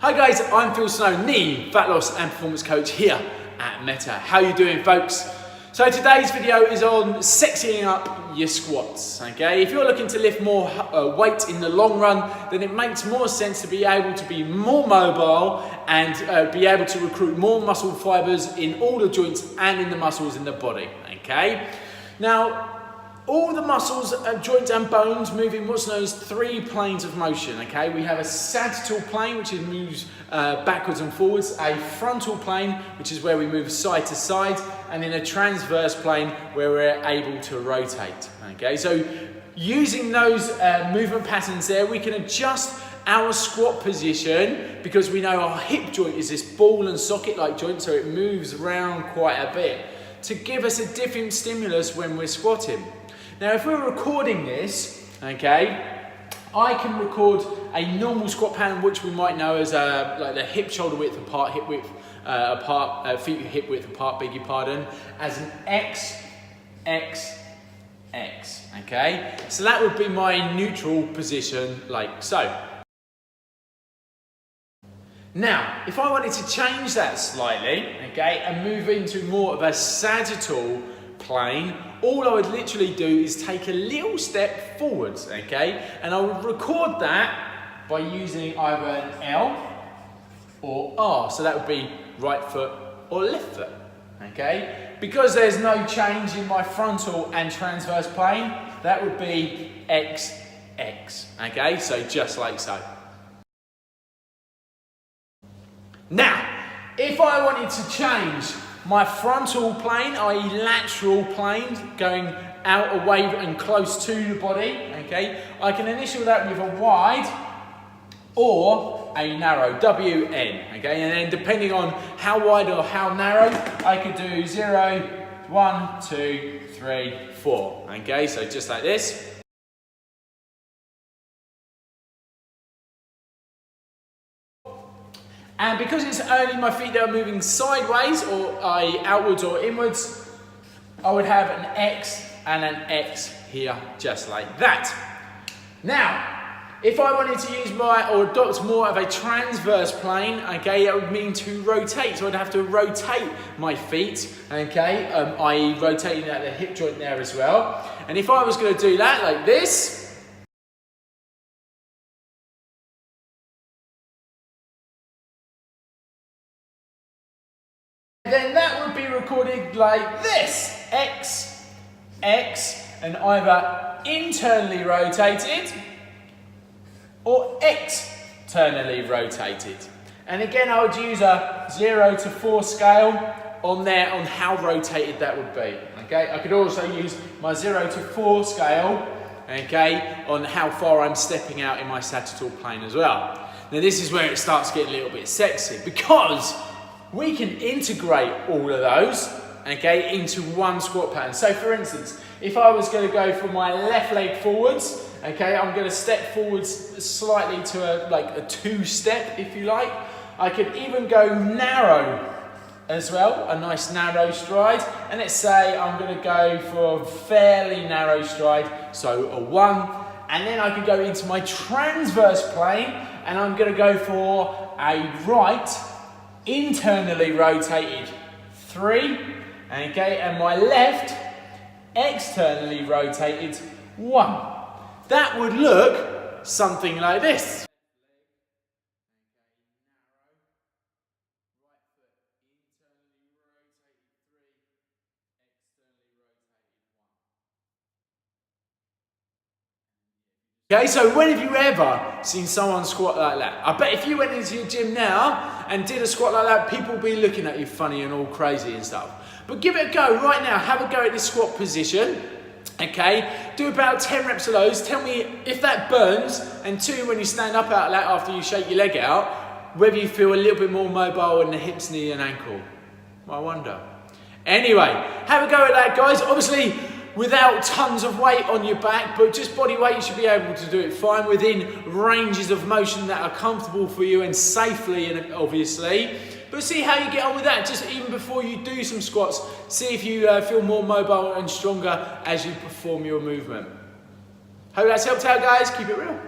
Hi guys, I'm Snowden, the fat loss and performance coach here at Meta. How you doing, folks? So today's video is on sexying up your squats, okay? If you're looking to lift more weight in the long run, then it makes more sense to be able to be more mobile and be able to recruit more muscle fibres in all the joints and in the muscles in the body, okay? Now, all the muscles, joints and bones move in what's known as three planes of motion, okay? We have a sagittal plane, which moves backwards and forwards, a frontal plane, which is where we move side to side, and then a transverse plane where we're able to rotate, okay? So using those movement patterns there, we can adjust our squat position because we know our hip joint is this ball and socket like joint, so it moves around quite a bit to give us a different stimulus when we're squatting. Now, if we're recording this, okay, I can record a normal squat pattern, which we might know as like the hip shoulder width apart, hip width apart, feet hip width apart, beg your pardon, as an X, X, X, okay? So that would be my neutral position, like so. Now, if I wanted to change that slightly, okay, and move into more of a sagittal plane, all I would literally do is take a little step forwards, okay? And I would record that by using either an L or R. So that would be right foot or left foot, okay? Because there's no change in my frontal and transverse plane, that would be X, X, okay? So just like so. Now, if I wanted to change my frontal plane, i.e. lateral plane, going out away and close to the body, okay, I can initial that with a wide or a narrow, WN, okay, and then depending on how wide or how narrow, I could do 0, 1, 2, 3, 4, okay, so just like this. And because it's only my feet that are moving sideways or outwards or inwards, I would have an X and an X here, just like that. Now, if I wanted to use or adopt more of a transverse plane, okay, that would mean to rotate. So I'd have to rotate my feet, okay, i.e. rotating at the hip joint there as well. And if I was going to do that like this, then that would be recorded like this, X, X, and either internally rotated or externally rotated. And again, I would use a 0 to 4 scale on there on how rotated that would be, okay? I could also use my 0 to 4 scale, okay, on how far I'm stepping out in my sagittal plane as well. Now this is where it starts getting a little bit sexy because we can integrate all of those, okay, into one squat pattern. So for instance, if I was going to go for my left leg forwards, okay, I'm going to step forwards slightly to a two-step, if you like. I could even go narrow as well, a nice narrow stride. And let's say I'm going to go for a fairly narrow stride, so a 1. And then I could go into my transverse plane, and I'm going to go for a right, internally rotated 3, okay, and my left externally rotated 1. That would look something like this. Okay, so when have you ever seen someone squat like that? I bet if you went into your gym now and did a squat like that, people would be looking at you funny and all crazy and stuff. But give it a go right now. Have a go at this squat position. Okay, do about 10 reps of those. Tell me if that burns, and 2, when you stand up out of that after you shake your leg out, whether you feel a little bit more mobile in the hips, knee and ankle. I wonder. Anyway, have a go at that, guys. Obviously, without tons of weight on your back, but just body weight, you should be able to do it fine within ranges of motion that are comfortable for you and safely, and obviously. But see how you get on with that, just even before you do some squats. See if you feel more mobile and stronger as you perform your movement. Hope that's helped out, guys. Keep it real.